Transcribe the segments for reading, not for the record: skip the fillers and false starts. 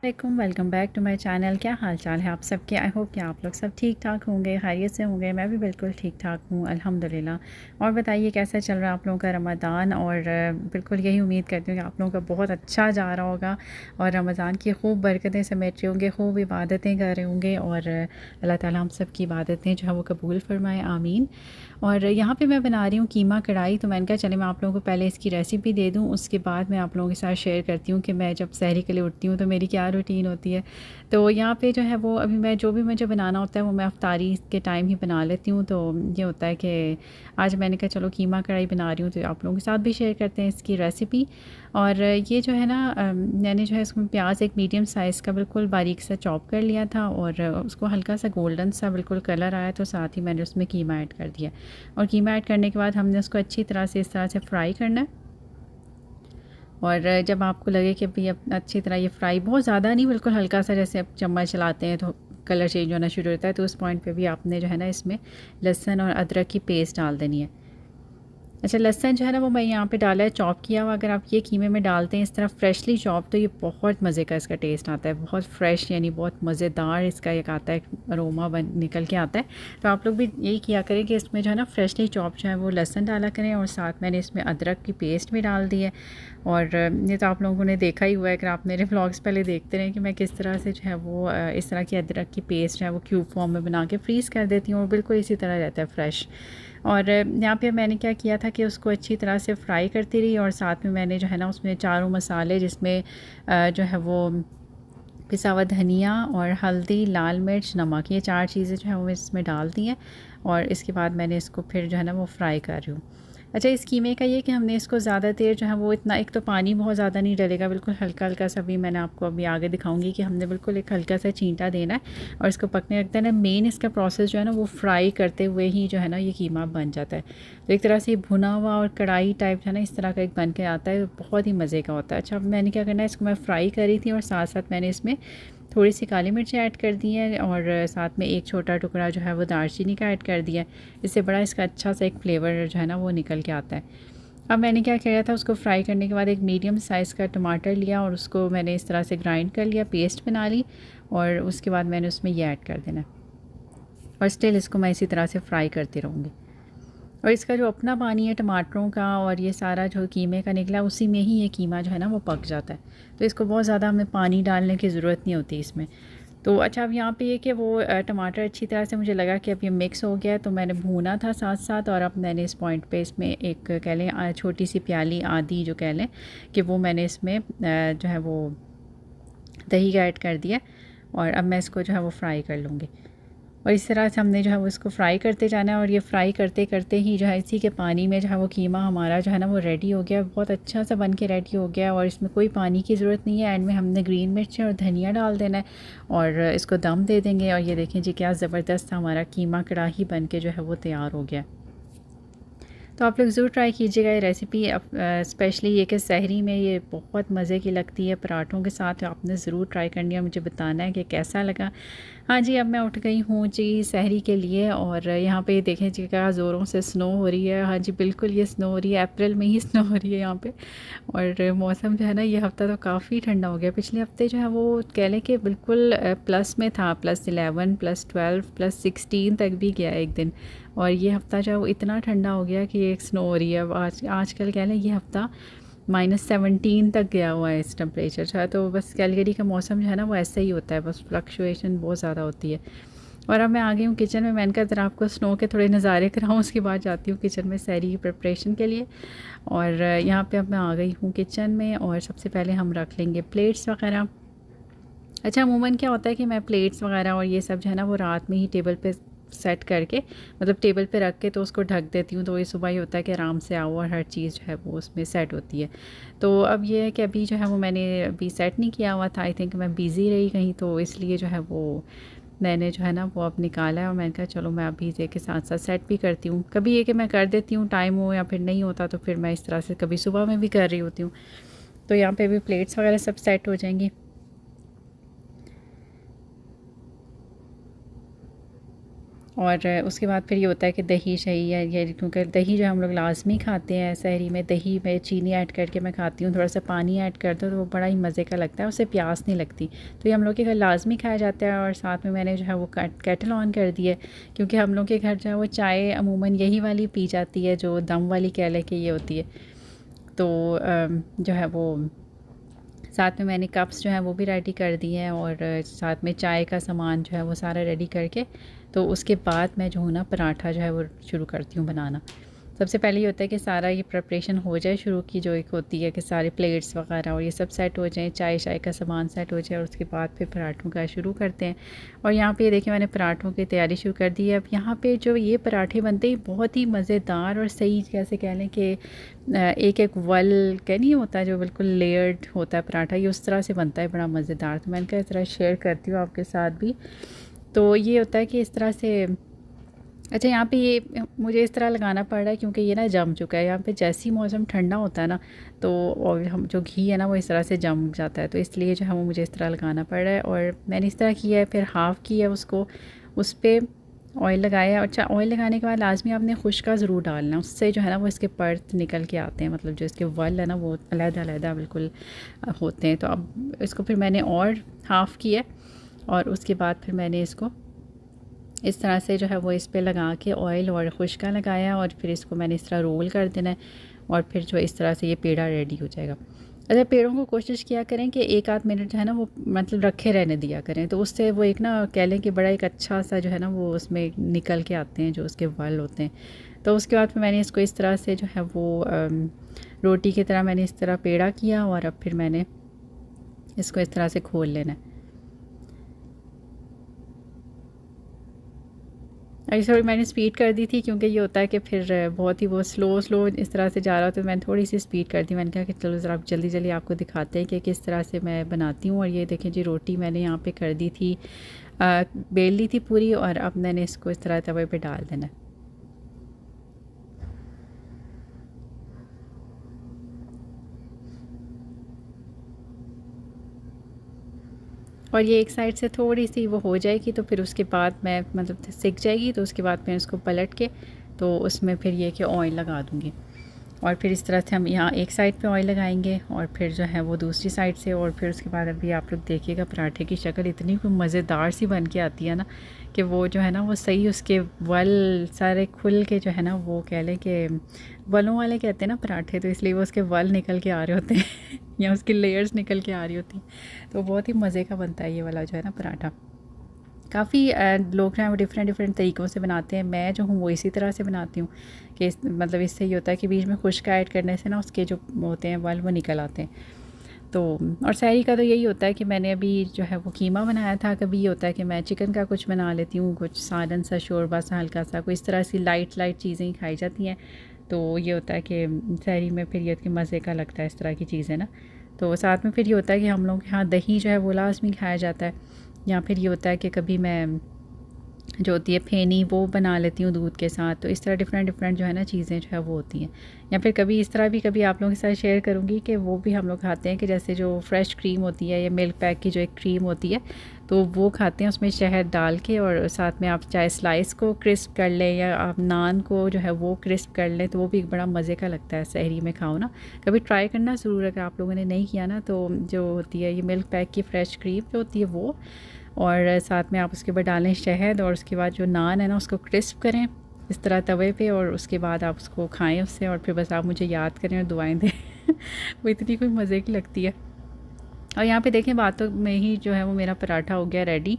वालेकुम, welcome back to my channel. क्या हाल चाल है आप सबके? आई होप कि आप लोग सब ठीक ठाक होंगे, खैरियत से होंगे। मैं भी बिल्कुल ठीक ठाक हूँ अल्हम्दुलिल्लाह। और बताइए कैसा चल रहा है आप लोगों का रमज़ान? और बिल्कुल यही उम्मीद करती हूँ कि आप लोगों का बहुत अच्छा जा रहा होगा और रमज़ान की खूब बरकतें समेट रहे होंगे, खूब इबादतें कर रहे होंगे और अल्लाह ताला हम सब की इबादतें जो है वो कबूल फ़रमाए, आमीन। और यहाँ पे मैं बना रही हूँ कीमा कढ़ाई। तो मैंने कहा चले मैं आप लोगों को पहले इसकी रेसिपी दे दूँ, उसके बाद मैं आप लोगों के साथ शेयर करती हूँ कि मैं जब सहरी के लिए उठती हूँ तो मेरी क्या रूटीन होती है। तो यहाँ पे जो है वो अभी मैं जो भी मुझे बनाना होता है वो मैं अफ्तारी के टाइम ही बना लेती हूँ। तो ये होता है कि आज मैंने कहा चलो कीमा कढ़ाई बना रही हूँ तो आप लोगों के साथ भी शेयर करते हैं इसकी रेसिपी। और ये जो है ना मैंने जो है इसमें प्याज एक मीडियम साइज़ का बिल्कुल बारीक सा चॉप कर लिया था और उसको हल्का सा गोल्डन सा बिल्कुल कलर आया तो साथ ही मैंने उसमें कीमा ऐड कर दिया। और कीमा ऐड करने के बाद हमने उसको अच्छी तरह से इस तरह से फ्राई करना है। और जब आपको लगे कि भाई अब अच्छी तरह ये फ्राई, बहुत ज़्यादा नहीं, बिल्कुल हल्का सा, जैसे आप चम्मच चलाते हैं तो कलर चेंज होना शुरू होता है, तो उस पॉइंट पे भी आपने जो है ना इसमें लहसुन और अदरक की पेस्ट डाल देनी है। अच्छा, लहसुन जो है ना वो मैं यहाँ पे डाला है चॉप किया हुआ। अगर आप ये कीमे में डालते हैं इस तरह फ्रेशली चॉप तो ये बहुत मज़े का इसका टेस्ट आता है, बहुत फ्रेश, यानी बहुत मज़ेदार इसका एक आता है, अरोमा बन निकल के आता है। तो आप लोग भी यही किया करें कि इसमें जो है ना फ्रेशली चॉप जो है वो लहसुन डाला करें और साथ मैंने इसमें अदरक की पेस्ट भी डाल दी है। और ये तो आप लोगों ने देखा ही हुआ है, अगर आप मेरे व्लॉग्स पहले देखते रहें कि मैं किस तरह से जो है वो इस तरह की अदरक की पेस्ट जो है वो क्यूब फॉर्म में बना के फ्रीज़ कर देती हूँ और बिल्कुल इसी तरह रहता है फ्रेश। और यहाँ पे मैंने क्या किया था कि उसको अच्छी तरह से फ्राई करती रही और साथ में मैंने जो है ना उसमें चारों मसाले, जिसमें जो है वो पिसा हुआ धनिया और हल्दी, लाल मिर्च, नमक, ये 4 चीज़ें जो है वो इसमें डाल दी हैं। और इसके बाद मैंने इसको फिर जो है ना वो फ्राई कर रही हूँ। अच्छा, इस कीमे का ये कि हमने इसको ज़्यादा देर जो है वो इतना, एक तो पानी बहुत ज़्यादा नहीं डलेगा, बिल्कुल हल्का-हल्का सा, भी मैंने आपको अभी आगे दिखाऊंगी कि हमने बिल्कुल एक हल्का सा छींटा देना है और इसको पकने रखते हैं ना। मेन इसका प्रोसेस जो है ना वो फ्राई करते हुए ही जो है ना ये कीमा बन जाता है। तो एक तरह से भुना हुआ और कढ़ाई टाइप है ना, इस तरह का एक बन के आता है, बहुत ही मज़े का होता है। अच्छा, अब मैंने क्या करना है, इसको मैं फ्राई करी थी और साथ साथ मैंने इसमें थोड़ी सी काली मिर्च ऐड कर दी है और साथ में एक छोटा टुकड़ा जो है वो दालचीनी का ऐड कर दिया है। इससे बड़ा इसका अच्छा सा एक फ्लेवर जो है ना वो निकल के आता है। अब मैंने क्या किया था, उसको फ्राई करने के बाद एक मीडियम साइज़ का टमाटर लिया और उसको मैंने इस तरह से ग्राइंड कर लिया, पेस्ट बना ली। और उसके बाद मैंने उसमें ये ऐड कर देना है और स्टिल इसको मैं इसी तरह से फ्राई करती रहूँगी। और इसका जो अपना पानी है टमाटरों का और ये सारा जो कीमे का निकला, उसी में ही ये कीमा जो है ना वो पक जाता है। तो इसको बहुत ज़्यादा हमें पानी डालने की ज़रूरत नहीं होती इसमें। तो अच्छा, अब यहाँ पे ये कि वो टमाटर अच्छी तरह से मुझे लगा कि अब ये मिक्स हो गया है, तो मैंने भूना था साथ साथ। और अब मैंने इस पॉइंट पे इसमें एक कह लें छोटी सी प्याली आधी जो कह लें कि वो मैंने इसमें जो है वो दही का ऐड कर दिया। और अब मैं इसको जो है वो फ्राई कर लूँगी। और इस तरह से हमने जो है वो इसको फ्राई करते जाना है और ये फ्राई करते करते ही जो है इसी के पानी में जो है वो कीमा हमारा जो है ना वो रेडी हो गया, बहुत अच्छा सा बन के रेडी हो गया। और इसमें कोई पानी की ज़रूरत नहीं है। एंड में हमने ग्रीन मिर्च और धनिया डाल देना है और इसको दम दे देंगे। और ये देखें जी, क्या ज़बरदस्त हमारा कीमा कढ़ाई बन के जो है वो तैयार हो गया। तो आप लोग ज़रूर ट्राई कीजिएगा ये रेसिपी। स्पेशली ये कि सहरी में ये बहुत मज़े की लगती है पराठों के साथ। तो आपने ज़रूर ट्राई करनी है, मुझे बताना है कि कैसा लगा। हाँ जी, अब मैं उठ गई हूँ जी सहरी के लिए। और यहाँ पे देखें जी क्या ज़ोरों से स्नो हो रही है। हाँ जी, बिल्कुल ये स्नो हो रही है, अप्रैल में ही स्नो हो रही है यहाँ पे। और मौसम जो है ना ये हफ़्ता तो काफ़ी ठंडा हो गया। पिछले हफ़्ते जो है वो कह लें कि बिल्कुल प्लस में था, +11, +12, +16 तक भी गया एक दिन। और ये हफ़्ता जो है वो इतना ठंडा हो गया कि एक स्नो हो रही है। अब आजकल कह लें ये हफ़्ता -17 तक गया हुआ है इस टेम्परेचर जो है। तो बस कैलगरी का मौसम जो है ना वो ऐसा ही होता है, बस फ्लक्चुएशन बहुत ज़्यादा होती है। और अब मैं आ गई हूँ किचन में। मैंने कहा ज़रा आपको स्नो के थोड़े नज़ारे कराऊँ, उसके बाद जाती हूँ किचन में सहरी की प्रिपरेशन के लिए। और यहाँ पे अब मैं आ गई हूँ किचन में और सबसे पहले हम रख लेंगे प्लेट्स वगैरह। अच्छा, अमूमन क्या होता है कि मैं प्लेट्स वगैरह और ये सब जो है ना वो रात में ही टेबल पे सेट करके, मतलब टेबल पे रख के तो उसको ढक देती हूँ। तो ये सुबह ही होता है कि आराम से आओ और हर चीज़ जो है वो उसमें सेट होती है। तो अब ये है कि अभी जो है वो मैंने अभी सेट नहीं किया हुआ था, आई थिंक मैं बिज़ी रही कहीं, तो इसलिए जो है वो मैंने जो है ना वो अब निकाला है। और मैंने कहा चलो मैं अभी के साथ साथ सेट भी करती हूँ। कभी ये कि मैं कर देती हूँ, टाइम हो या फिर नहीं होता तो फिर मैं इस तरह से कभी सुबह में भी कर रही होती हूँ। तो यहाँ पे भी प्लेट्स वगैरह सब सेट हो जाएंगी। और उसके बाद फिर ये होता है कि दही शही है ये, क्योंकि दही जो हम लोग लाजमी खाते हैं सहरी में, दही में चीनी ऐड करके मैं खाती हूँ, थोड़ा सा पानी ऐड कर दो तो वो बड़ा ही मज़े का लगता है, उससे प्यास नहीं लगती। तो ये हम लोग के घर लाजमी खाया जाता है। और साथ में मैंने जो है वो केटल ऑन कर दी है, क्योंकि हम लोग के घर जो है वो चाय अमूमन यही वाली पी जाती है, जो दम वाली कह लें कि ये होती है। तो जो है वो साथ में मैंने कप्स जो है वो भी रेडी कर दिए हैं, और साथ में चाय का सामान जो है वो सारा रेडी करके, तो उसके बाद मैं जो हूँ ना पराठा जो है वो शुरू करती हूँ बनाना। सबसे पहले ये होता है कि सारा ये प्रिपरेशन हो जाए शुरू की, जो एक होती है कि सारे प्लेट्स वगैरह और ये सब सेट हो जाएं, चाय शाय का सामान सेट हो जाए, और उसके बाद फिर पराठों का शुरू करते हैं। और यहाँ पे देखिए मैंने पराठों की तैयारी शुरू कर दी है। अब यहाँ पे जो ये पराठे बनते हैं बहुत ही मज़ेदार और सही, कैसे कह लें कि एक एक वल क्या नहीं होता, जो बिल्कुल लेयर्ड होता है पराठा, ये उस तरह से बनता है, बड़ा मज़ेदार। तो मैंने कहा इस तरह शेयर करती हूँ आपके साथ भी। तो ये होता है कि इस तरह से, अच्छा यहाँ पे ये मुझे इस तरह लगाना पड़ रहा है क्योंकि ये ना जम चुका है। यहाँ पे जैसे ही मौसम ठंडा होता है ना, तो और हम जो घी है ना वो इस तरह से जम जाता है, तो इसलिए जो है वो मुझे इस तरह लगाना पड़ रहा है। और मैंने इस तरह किया है, फिर हाफ़ किया उसको, उस पर ऑयल लगाया। अच्छा, ऑयल लगाने के बाद लाजमी आपने खुश्का ज़रूर डालना, उससे जो है ना वो इसके पर्त निकल के आते हैं, मतलब जो इसके वल है ना वो अलग-अलग बिल्कुल होते हैं। तो अब इसको फिर मैंने और हाफ़ किया, और उसके बाद फिर मैंने इसको इस तरह से जो है वो इस पे लगा के ऑयल और खुश्का लगाया, और फिर इसको मैंने इस तरह रोल कर देना है, और फिर जो इस तरह से ये पेड़ा रेडी हो जाएगा। अच्छा, पेड़ों को कोशिश किया करें कि एक आध मिनट जो है ना वो मतलब रखे रहने दिया करें, तो उससे वो एक ना कह लें कि बड़ा एक अच्छा सा जो है ना वो उसमें निकल के आते हैं जो उसके वल होते हैं। तो उसके बाद फिर मैंने इसको इस तरह से जो है वो रोटी की तरह मैंने इस तरह पेड़ा किया, और अब फिर मैंने इसको इस तरह से खोल लेना है। सॉरी, मैंने स्पीड कर दी थी, क्योंकि ये होता है कि फिर बहुत ही वो स्लो इस तरह से जा रहा, तो मैंने थोड़ी सी स्पीड कर दी। मैंने कहा कि चलो ज़रा जल्दी जल्दी आपको दिखाते हैं कि किस तरह से मैं बनाती हूँ। और ये देखें जी, रोटी मैंने यहाँ पे कर दी थी, बेल ली थी पूरी, और अब मैंने इसको इस तरह तवे पे डाल देना है। और ये एक साइड से थोड़ी सी वो हो जाएगी, तो फिर उसके बाद मैं मतलब सिक जाएगी, तो उसके बाद मैं इसको पलट के, तो उसमें फिर ये कि ऑयल लगा दूँगी। और फिर इस तरह से हम यहाँ एक साइड पे ऑयल लगाएंगे, और फिर जो है वो दूसरी साइड से, और फिर उसके बाद अभी आप लोग देखिएगा पराठे की शक्ल इतनी मज़ेदार सी बन के आती है ना, कि वो जो है ना वो सही उसके वल सारे खुल के जो है ना, वो कह लें कि वलों वाले कहते हैं ना पराठे, तो इसलिए वो उसके वल निकल के आ रहे होते हैं या उसकी लेयर्स निकल के आ रही होती हैं। तो बहुत ही मज़े का बनता है ये वाला जो है ना पराठा। काफ़ी लोग जो हैं वो डिफरेंट तरीक़ों से बनाते हैं। मैं जो हूँ वो इसी तरह से बनाती हूँ कि मतलब इससे ये होता है कि बीच में खुश्क ऐड करने से ना उसके जो होते हैं वल वो निकल आते हैं। तो और सहरी का तो यही होता है कि मैंने अभी जो है वो कीमा बनाया था। कभी ये होता है कि मैं चिकन का कुछ बना लेती हूँ, कुछ सालन सा, शोरबा सा, हल्का सा, कोई इस तरह से लाइट चीज़ें ही खाई जाती हैं। तो ये होता है कि सहरी में फिर ये कि मज़े का लगता है इस तरह की चीज़ें ना। तो साथ में फिर ये होता है कि हम लोग के यहाँ दही जो है वो लाज़मी खाया जाता है, या फिर ये होता है कि कभी मैं जो होती है फेनी वो बना लेती हूँ दूध के साथ। तो इस तरह डिफरेंट जो है ना चीज़ें जो है वो होती हैं। या फिर कभी इस तरह भी कभी आप लोगों के साथ शेयर करूँगी कि वो भी हम लोग खाते हैं कि जैसे जो फ्रेश क्रीम होती है या मिल्क पैक की जो एक क्रीम होती है, तो वो खाते हैं उसमें शहद डाल के, और साथ में आप चाहे स्लाइस को क्रिस्प कर लें या आप नान को जो है वो क्रिस्प कर लें, तो वो भी बड़ा मज़े का लगता है। सहरी में खाओ ना, कभी ट्राई करना ज़रूर अगर आप लोगों ने नहीं किया ना। तो जो होती है ये मिल्क पैक की फ़्रेश क्रीम जो होती है वो, और साथ में आप उसके ऊपर डालें शहद, और उसके बाद जो नान है ना उसको क्रिस्प करें इस तरह तवे पे, और उसके बाद आप उसको खाएं उससे, और फिर बस आप मुझे याद करें और दुआएं दें वो इतनी कोई मज़े की लगती है। और यहाँ पे देखें बातों में ही जो है वो मेरा पराठा हो गया रेडी।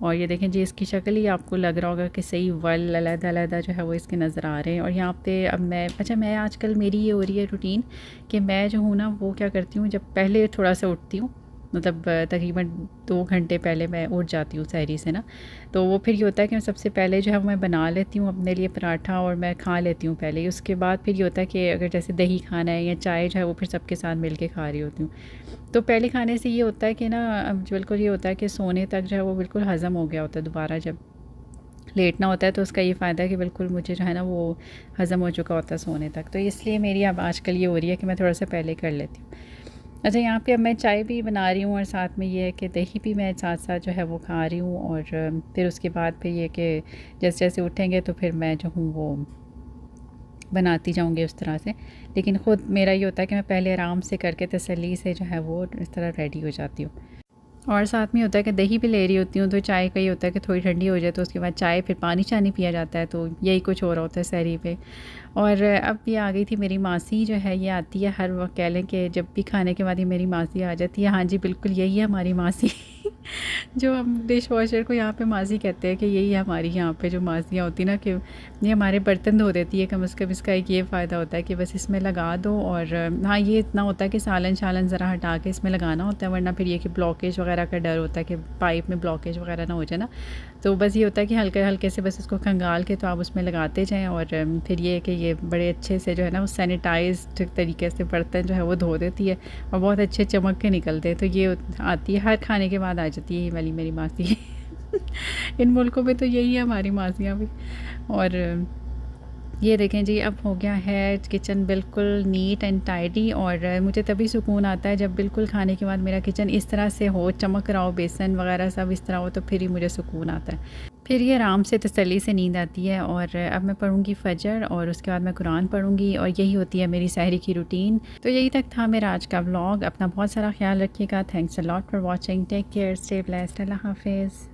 और ये देखें जी, इसकी शक्ल ही आपको लग रहा होगा कि सही वल अलग जो है वो इसके नज़र आ रहे हैं। और यहाँ पे अब मैं आजकल मेरी ये हो रही है रूटीन कि मैं जो हूँ ना वो क्या करती हूँ, जब पहले थोड़ा सा उठती हूँ, मतलब तकरीबन 2 घंटे पहले मैं उठ जाती हूँ सहरी से ना, तो वो फिर ये होता है कि मैं सबसे पहले जो है मैं बना लेती हूँ अपने लिए पराठा, और मैं खा लेती हूँ पहले ही। उसके बाद फिर ये होता है कि अगर जैसे दही खाना है या चाय जो है वो फिर सबके साथ मिल के खा रही होती हूँ। तो पहले खाने से ये होता है कि ना अब बिल्कुल ये होता है कि सोने तक जो है वो बिल्कुल हज़म हो गया होता है। दोबारा जब लेटना होता है तो उसका ये फ़ायदा है कि बिल्कुल मुझे जो है ना वो हज़म हो चुका होता है सोने तक। तो इसलिए मेरी अब आजकल ये हो रही है कि मैं थोड़ा सा पहले कर लेती हूँ। अच्छा, यहाँ पे अब मैं चाय भी बना रही हूँ और साथ में ये है कि दही भी मैं साथ-साथ जो है वो खा रही हूँ। और फिर उसके बाद फिर ये कि जैसे-जैसे उठेंगे तो फिर मैं जो हूँ वो बनाती जाऊँगी उस तरह से। लेकिन ख़ुद मेरा ये होता है कि मैं पहले आराम से करके तसल्ली से जो है वो इस तरह रेडी हो जाती हूँ। और साथ में होता है कि दही भी ले रही होती हूँ, तो चाय का ये होता है कि थोड़ी ठंडी हो जाए तो उसके बाद चाय, फिर पानी-शानी पिया जाता है, तो यही कुछ हो रहा होता है सहरी पे। और अब ये आ गई थी मेरी मासी जो है, ये आती है हर वक़्त, कह लें कि जब भी खाने के बाद ही मेरी मासी आ जाती है। हाँ जी, बिल्कुल यही है हमारी मासी। जो हम डिश वॉशर को यहाँ पे मासी कहते हैं कि यही है हमारी यहाँ पे जो मासियाँ होती ना, कि ये हमारे बर्तन धो देती है कम से कम। इसका एक ये फ़ायदा होता है कि बस इसमें लगा दो। और हाँ, ये इतना होता है कि सालन-शालन ज़रा हटा के इसमें लगाना होता है, वरना फिर ये कि ब्लॉकेज वगैरह का डर होता है कि पाइप में ब्लॉकेज वगैरह ना हो जाए ना। तो बस ये होता है कि हल्के-हल्के से बस इसको खंगाल के तो आप उसमें लगाते जाएँ। और फिर ये है कि ये बड़े अच्छे से जो है ना वो सैनिटाइज़्ड तरीके से बर्तन जो है वो धो देती है और बहुत अच्छे चमक के निकलते हैं। तो ये आती है हर खाने के बाद आ जाती है ये वाली मेरी मासी। इन मुल्कों में तो यही है हमारी मासियाँ भी। और ये देखें जी, अब हो गया है किचन बिल्कुल नीट एंड टाइडी। और मुझे तभी सुकून आता है जब बिल्कुल खाने के बाद मेरा किचन इस तरह से हो, चमक रहा हो, बेसन वगैरह सब इस तरह हो, तो फिर ही मुझे सुकून आता है। फिर ये आराम से तसल्ली से नींद आती है। और अब मैं पढ़ूँगी फ़जर और उसके बाद मैं कुरान पढ़ूँगी, और यही होती है मेरी सहरी की रूटीन। तो यही तक था मेरा आज का व्लॉग। अपना बहुत सारा ख्याल रखिएगा। Thanks a lot for watching. Take care, stay blessed. अल्लाह हाफ़िज़।